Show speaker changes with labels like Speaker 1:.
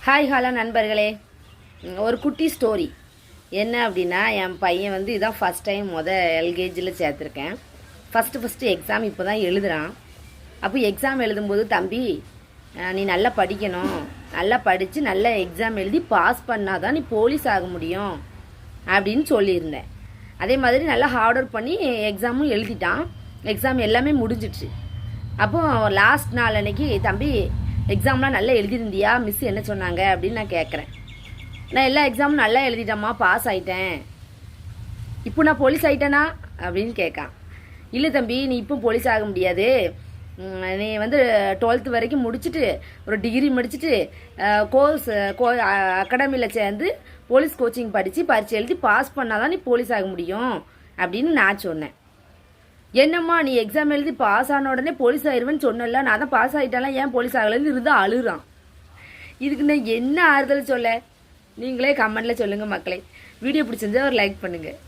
Speaker 1: Hi hello நண்பர்களே, ஒரு குட்டி ஸ்டோரி. என்ன அப்படின்னா, என் பையன் வந்து இதான் ஃபஸ்ட் டைம் எல்கேஜியில் சேர்த்துருக்கேன். ஃபஸ்ட்டு எக்ஸாம் இப்போ தான் எழுதுகிறான். அப்போ எக்ஸாம் எழுதும்போது, தம்பி நீ நல்லா படிக்கணும், நல்லா படித்து நல்ல எக்ஸாம் எழுதி பாஸ் பண்ணால் தான் நீ போலீஸ் ஆக முடியும் அப்படின்னு சொல்லியிருந்தேன். அதே மாதிரி நல்லா ஹார்ட் ஒர்க் பண்ணி எக்ஸாமும் எழுதிட்டான். எக்ஸாம் எல்லாமே முடிஞ்சிடுச்சு. அப்போது லாஸ்ட் நாள் அன்னைக்கு, தம்பி எக்ஸாம்லாம் நல்லா எழுதிருந்தியா, மிஸ் என்ன சொன்னாங்க அப்படின்னு நான் கேட்குறேன். நான் எல்லா எக்ஸாமும் நல்லா எழுதிட்டேம்மா, பாஸ் ஆகிட்டேன். இப்போ நான் போலீஸ் ஆகிட்டேனா அப்படின்னு கேட்கான். இல்லை தம்பி, நீ இப்போ போலீஸ் ஆக முடியாது. நீ வந்து 12th வரைக்கும் முடிச்சுட்டு ஒரு டிகிரி முடிச்சுட்டு அகாடமியில் சேர்ந்து போலீஸ் கோச்சிங் படித்து பரீட்சை எழுதி பாஸ் பண்ணால் தான் நீ போலீஸ் ஆக முடியும் அப்படின்னு நான் சொன்னேன். என்னம்மா நீ எக்ஸாம் எழுதி பாஸ் ஆன உடனே போலீஸ் ஆயிடுவேன்னு சொன்னல, நான் தான் பாஸ் ஆகிட்டாலாம், ஏன் போலீஸ் ஆகலைன்னு இருந்தால் அழுறான். இதுக்கு நான் என்ன ஆறுதல் சொல்ல? நீங்களே கமெண்ட்டில் சொல்லுங்கள் மக்களே. வீடியோ பிடிச்சிருந்தா ஒரு லைக் பண்ணுங்கள்.